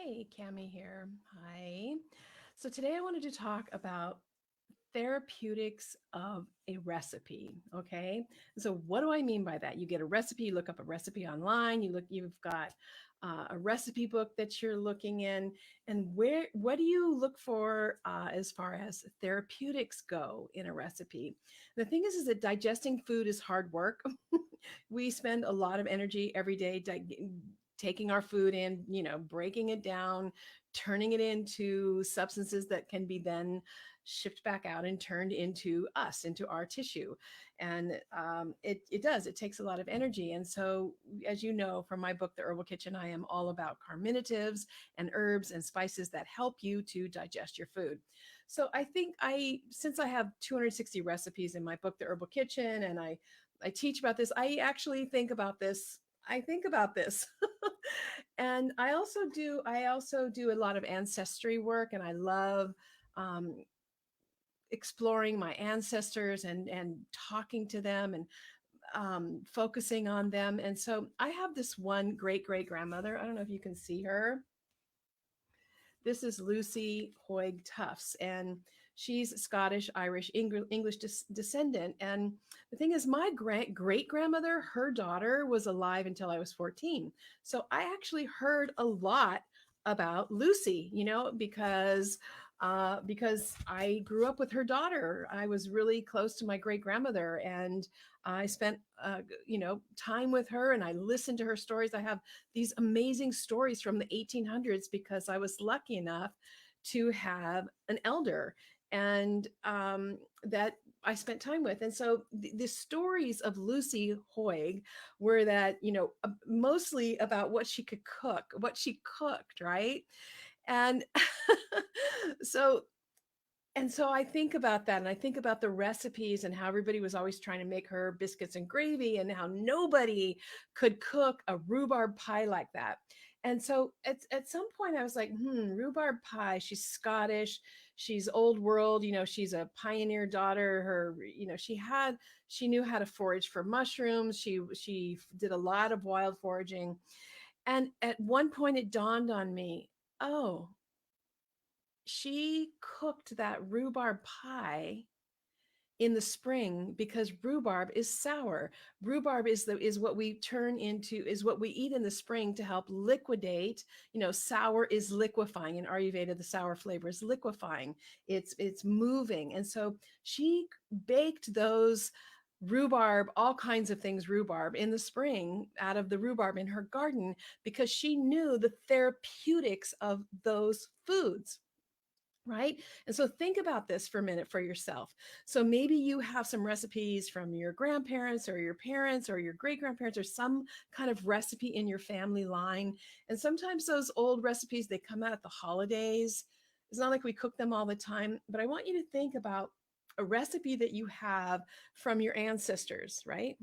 Hey, Cami here. Hi. So today I wanted to talk about therapeutics of a recipe. Okay. So what do I mean by that? You get a recipe, you look up a recipe online, you've got a recipe book that you're looking in, and what do you look for as far as therapeutics go in a recipe? The thing is that digesting food is hard work. We spend a lot of energy every day taking our food in, breaking it down, turning it into substances that can be then shipped back out and turned into us, into our tissue. And it takes a lot of energy. And so, as you know from my book, The Herbal Kitchen, I am all about carminatives and herbs and spices that help you to digest your food. So I think since I have 260 recipes in my book, The Herbal Kitchen, and I teach about this, I actually think about this. I think about this. And I also do a lot of ancestry work, and I love um, exploring my ancestors and talking to them and focusing on them. And so I have this one great great grandmother. I don't know if you can see her. This is Lucy Hoig Tufts, and she's Scottish, Irish, English descendant. And the thing is, my great grandmother, her daughter, was alive until I was 14. So I actually heard a lot about Lucy, because I grew up with her daughter. I was really close to my great grandmother, and I spent time with her, and I listened to her stories. I have these amazing stories from the 1800s because I was lucky enough to have an elder and that I spent time with. And so the stories of Lucy Hoig were that, mostly about what she could cook, what she cooked, right? And so so I think about that, and I think about the recipes and how everybody was always trying to make her biscuits and gravy, and how nobody could cook a rhubarb pie like that. And so at some point I was like, rhubarb pie, she's Scottish, she's old world, she's a pioneer daughter. She knew how to forage for mushrooms. She did a lot of wild foraging. And at one point it dawned on me, oh, she cooked that rhubarb pie in the spring because rhubarb is sour. Rhubarb is what we turn into, is what we eat in the spring to help liquidate. Sour is liquefying. In Ayurveda, the sour flavor is liquefying. It's moving. And so she baked those rhubarb, all kinds of things rhubarb, in the spring out of the rhubarb in her garden, because she knew the therapeutics of those foods, right? And so think about this for a minute for yourself. So maybe you have some recipes from your grandparents or your parents or your great grandparents, or some kind of recipe in your family line. And sometimes those old recipes, they come out at the holidays. It's not like we cook them all the time, but I want you to think about a recipe that you have from your ancestors, right?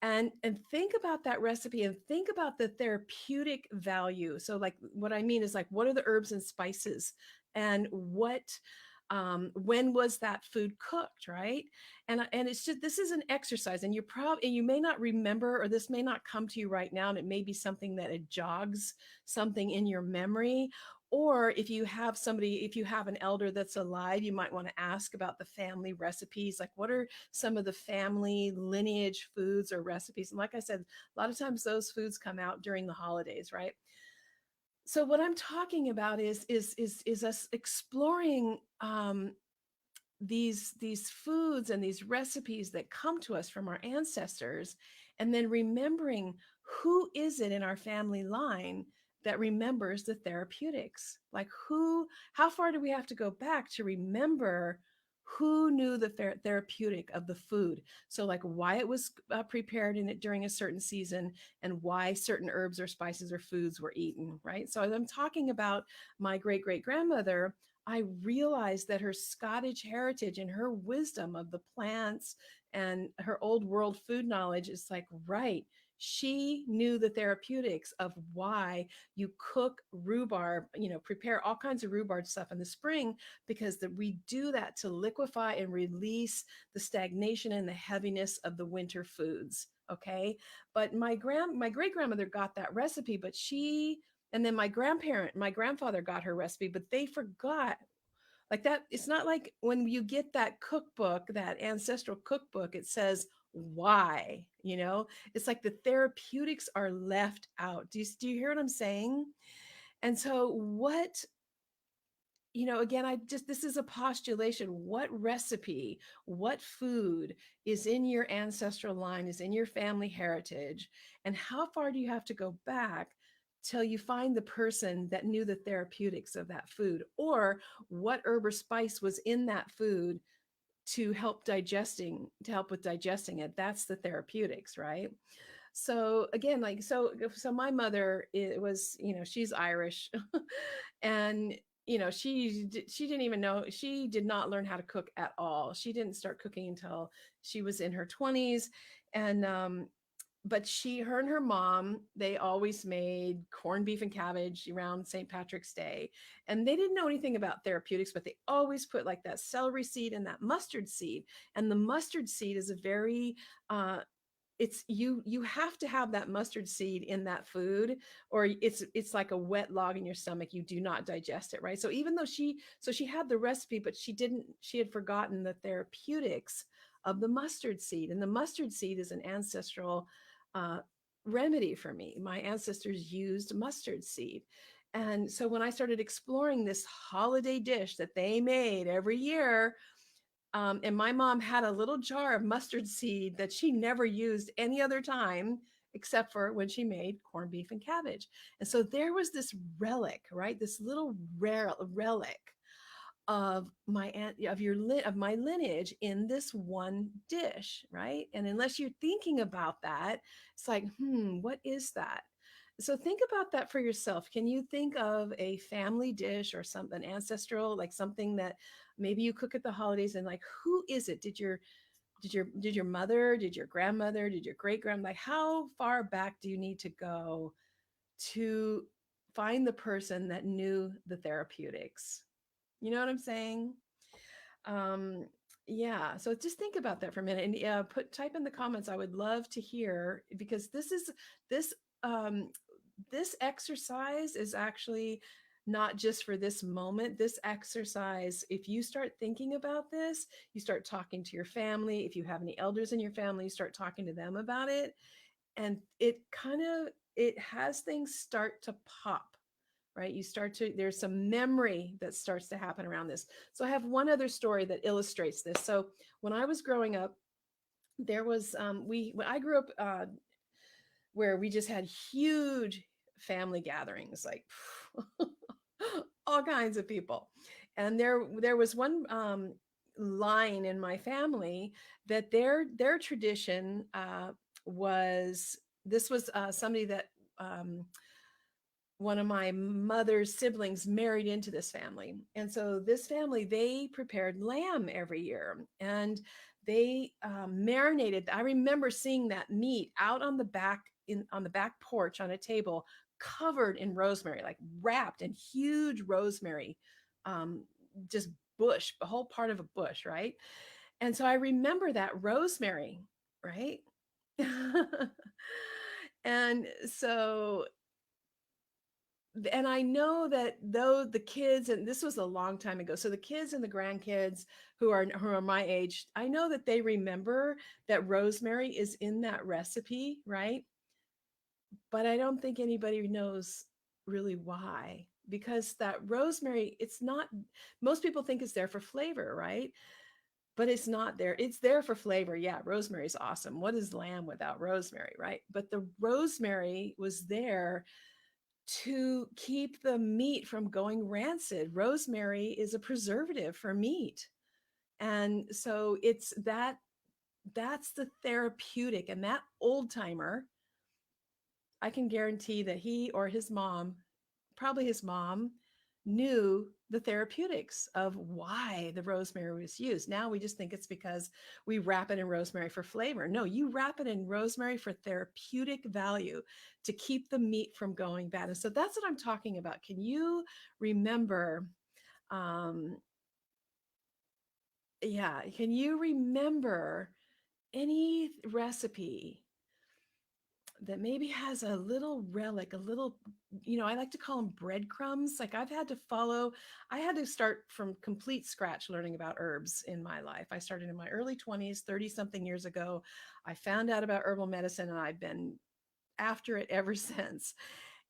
And think about that recipe and think about the therapeutic value. So, like, what I mean is, like, what are the herbs and spices, and when was that food cooked, right? And it's just, this is an exercise, and you may not remember, or this may not come to you right now, and it may be something that it jogs something in your memory. Or if you have an elder that's alive, you might want to ask about the family recipes, like what are some of the family lineage foods or recipes. And like I said, a lot of times those foods come out during the holidays, right? So what I'm talking about is us exploring these foods and these recipes that come to us from our ancestors, and then remembering who is it in our family line that remembers the therapeutics. Like, how far do we have to go back to remember who knew the therapeutic of the food? So, like, why it was prepared in it during a certain season, and why certain herbs or spices or foods were eaten, right? So as I'm talking about my great great grandmother, I realized that her Scottish heritage and her wisdom of the plants and her old world food knowledge is like, right. She knew the therapeutics of why you cook rhubarb, prepare all kinds of rhubarb stuff in the spring, because we do that to liquefy and release the stagnation and the heaviness of the winter foods. Okay. But my great grandmother got that recipe, but she And then my grandfather got her recipe, but they forgot like that. It's not like when you get that cookbook, that ancestral cookbook, it says why, you know, it's like the therapeutics are left out. Do you hear what I'm saying? And so what, you know, again, I just, this is a postulation. What recipe, what food is in your ancestral line, is in your family heritage? And how far do you have to go back till you find the person that knew the therapeutics of that food? Or what herb or spice was in that food to help with digesting it? That's the therapeutics, right? So again, like, so my mother, it was, you know, she's Irish. And you know, she didn't even know, she did not learn how to cook at all. She didn't start cooking until she was in her 20s. And but her and her mom, they always made corned beef and cabbage around St. Patrick's Day. And they didn't know anything about therapeutics, but they always put like that celery seed and that mustard seed. And the mustard seed is a very it's you have to have that mustard seed in that food, or it's like a wet log in your stomach. You do not digest it, right? So even though she had the recipe, but she had forgotten the therapeutics of the mustard seed. And the mustard seed is an ancestral uh, remedy for me. My ancestors used mustard seed. And so when I started exploring this holiday dish that they made every year, and my mom had a little jar of mustard seed that she never used any other time except for when she made corned beef and cabbage. And so there was this relic, right? This little rare relic of my aunt, of my lineage in this one dish, right? And unless you're thinking about that, it's like, what is that? So think about that for yourself. Can you think of a family dish or something ancestral, like something that maybe you cook at the holidays, and like, who is it? Did your mother, did your grandmother, did your great grand, like, how far back do you need to go to find the person that knew the therapeutics? You know what I'm saying? Um, yeah. So just think about that for a minute, and type in the comments. I would love to hear, because this um, this exercise is actually not just for this moment. This exercise, if you start thinking about this, you start talking to your family. If you have any elders in your family, you start talking to them about it, and it has things start to pop, right? There's some memory that starts to happen around this. So I have one other story that illustrates this. So when I was growing up, there was when I grew up where we just had huge family gatherings, like all kinds of people. And there was one line in my family that their tradition was, this was somebody that one of my mother's siblings married into this family. And so this family, they prepared lamb every year, and they marinated. I remember seeing that meat out on the on the back porch on a table covered in rosemary, like wrapped in huge rosemary, um, just bush, a whole part of a bush, right? And so I remember that rosemary, right? And so, and I know that though the kids, and this was a long time ago, so the kids and the grandkids who are my age, I know that they remember that rosemary is in that recipe, right? But I don't think anybody knows really why, because that rosemary, it's not, most people think it's there for flavor, right? But it's not there. It's there for flavor. Yeah, rosemary is awesome. What is lamb without rosemary, right? But the rosemary was there to keep the meat from going rancid. Rosemary is a preservative for meat. And so that's the therapeutic. And that old timer, I can guarantee that he or his mom, probably his mom, knew the therapeutics of why the rosemary was used. Now we just think it's because we wrap it in rosemary for flavor. No, you wrap it in rosemary for therapeutic value, to keep the meat from going bad. And so that's what I'm talking about. Can you remember? Um, yeah, can you remember any recipe that maybe has a little relic, a little, I like to call them breadcrumbs. Like I had to start from complete scratch learning about herbs in my life. I started in my early 20s, 30 something years ago. I found out about herbal medicine and I've been after it ever since.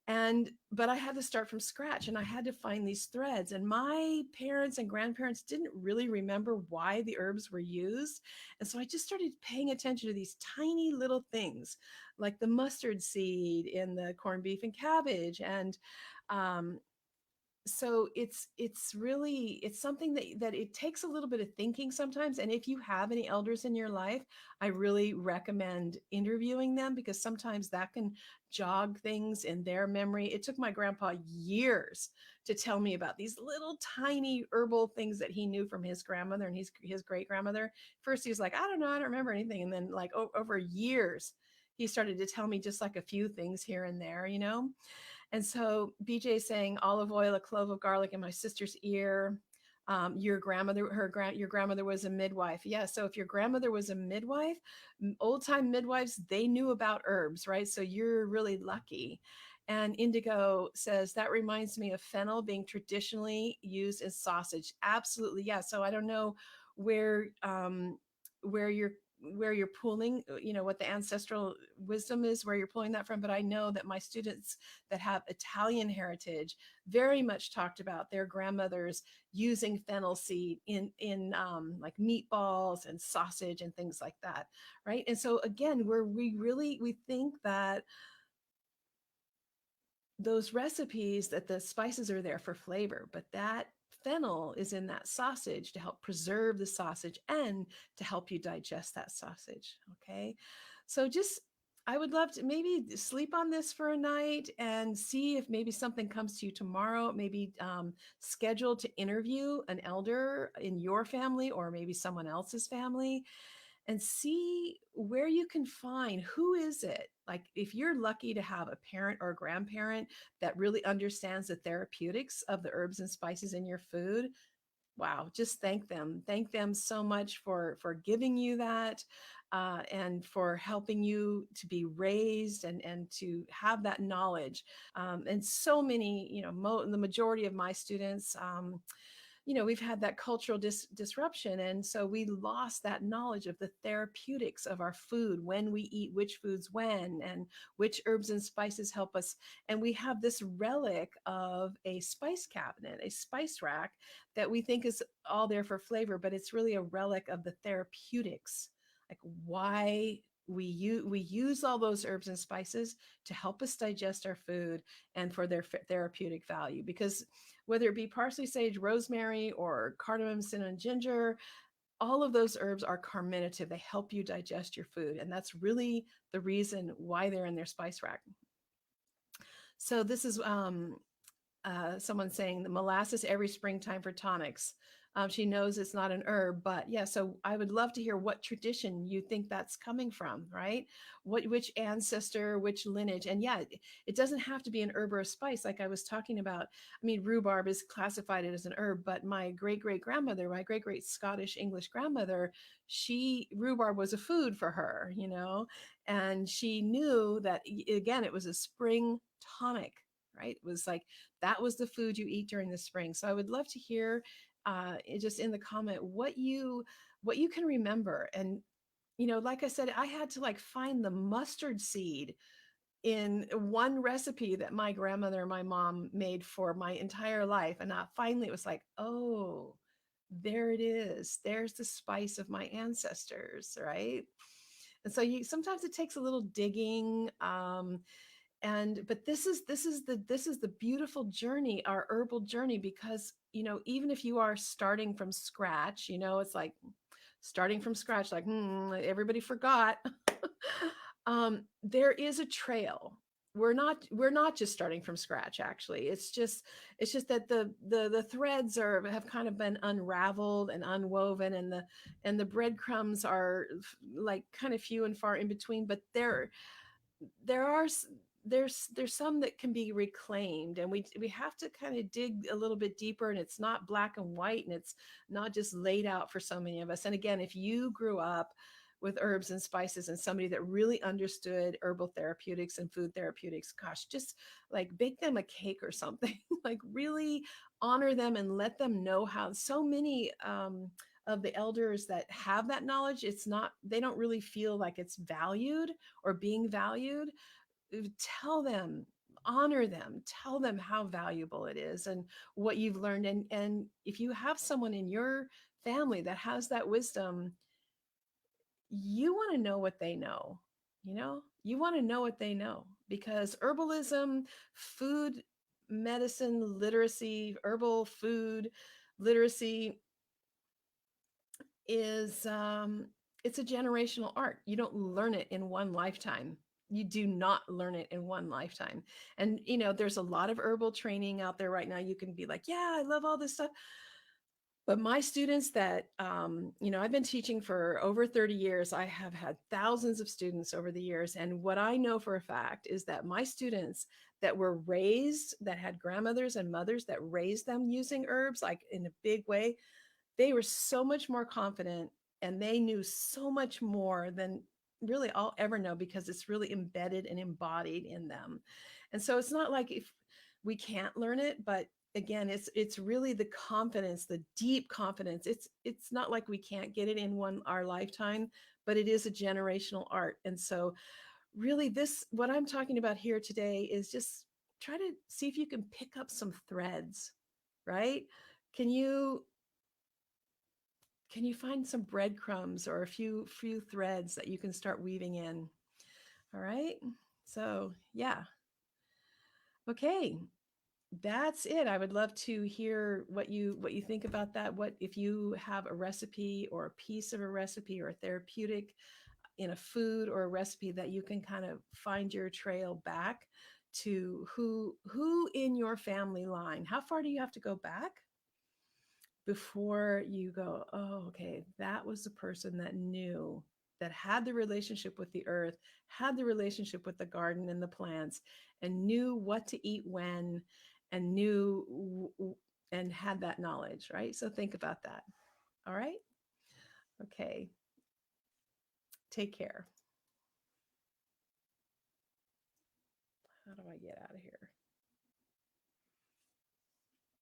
But I had to start from scratch and I had to find these threads. And my parents and grandparents didn't really remember why the herbs were used. And so I just started paying attention to these tiny little things like the mustard seed in the corned beef and cabbage. And um, so it's something that it takes a little bit of thinking sometimes. And if you have any elders in your life, I really recommend interviewing them, because sometimes that can jog things in their memory. It took my grandpa years to tell me about these little tiny herbal things that he knew from his grandmother and his great grandmother. First he was like, I don't know, I don't remember anything, and then like over years he started to tell me just like a few things here and there. And so BJ is saying olive oil, a clove of garlic in my sister's ear. Your grandmother was a midwife. Yeah. So if your grandmother was a midwife, old time midwives, they knew about herbs, right? So you're really lucky. And Indigo says that reminds me of fennel being traditionally used as sausage. Absolutely. Yeah. So I don't know where, where you're where you're pulling, what the ancestral wisdom is, where you're pulling that from. But I know that my students that have Italian heritage very much talked about their grandmothers using fennel seed in like meatballs and sausage and things like that, right? And so again, we think that those recipes, that the spices are there for flavor, but that fennel is in that sausage to help preserve the sausage and to help you digest that sausage. Okay. So just, I would love to maybe sleep on this for a night and see if maybe something comes to you tomorrow. Maybe schedule to interview an elder in your family or maybe someone else's family, and see where you can find who is it. Like if you're lucky to have a parent or a grandparent that really understands the therapeutics of the herbs and spices in your food, wow, just thank them so much for giving you that, and for helping you to be raised and to have that knowledge. And so many, the majority of my students, we've had that cultural disruption. And so we lost that knowledge of the therapeutics of our food, when we eat which foods when, and which herbs and spices help us. And we have this relic of a spice cabinet, a spice rack that we think is all there for flavor, but it's really a relic of the therapeutics, like why we use all those herbs and spices to help us digest our food and for their therapeutic value. Because whether it be parsley, sage, rosemary, or cardamom, cinnamon, ginger, all of those herbs are carminative. They help you digest your food. And that's really the reason why they're in their spice rack. So this is someone saying the molasses every springtime for tonics. She knows it's not an herb, but yeah. So I would love to hear what tradition you think that's coming from, right? Which ancestor, which lineage, and yeah, it doesn't have to be an herb or a spice, like I was talking about. I mean, rhubarb is classified as an herb, but my great great grandmother, my great great Scottish English grandmother, she rhubarb was a food for her, and she knew that again, it was a spring tonic, right? It was like that was the food you eat during the spring. So I would love to hear just in the comment what you can remember. And like I said, I had to like find the mustard seed in one recipe that my grandmother and my mom made for my entire life. And finally it was like, oh, there it is. There's the spice of my ancestors, right? And so sometimes it takes a little digging. But this is the beautiful journey, our herbal journey, because even if you are starting from scratch, it's like starting from scratch, like everybody forgot. There is a trail. We're not just starting from scratch, actually. It's just that the threads have kind of been unraveled and unwoven, and the breadcrumbs are like kind of few and far in between, but there are there's some that can be reclaimed, and we have to kind of dig a little bit deeper, and it's not black and white, and it's not just laid out for so many of us. And again, if you grew up with herbs and spices, and somebody that really understood herbal therapeutics and food therapeutics, gosh, just like bake them a cake or something. Like really honor them and let them know how. So many of the elders that have that knowledge, it's not, they don't really feel like it's valued or being valued. Tell them, honor them, tell them how valuable it is and what you've learned. And if you have someone in your family that has that wisdom, you want to know what they know. You want to know what they know, because herbalism, food medicine literacy, herbal food literacy is it's a generational art. You don't learn it in one lifetime. You do not learn it in one lifetime. And there's a lot of herbal training out there right now. You can be like, yeah, I love all this stuff. But my students that, I've been teaching for over 30 years. I have had thousands of students over the years. And what I know for a fact is that my students that were raised, that had grandmothers and mothers that raised them using herbs, like in a big way, they were so much more confident, and they knew so much more than really I'll ever know, because it's really embedded and embodied in them. And so it's not like if we can't learn it, but again, it's really the confidence, the deep confidence. It's not like we can't get it in our lifetime, but it is a generational art. And so really, this, what I'm talking about here today, is just try to see if you can pick up some threads, right? Can you find some breadcrumbs or a few threads that you can start weaving in? All right. So yeah. Okay. That's it. I would love to hear what you think about that. What if you have a recipe or a piece of a recipe or a therapeutic in a food or a recipe that you can kind of find your trail back to, who in your family line? How far do you have to go back before you go, oh, okay, that was the person that knew, that had the relationship with the earth, had the relationship with the garden and the plants, and knew what to eat when, and and had that knowledge, right? So think about that. All right. Okay. Take care. How do I get out of here?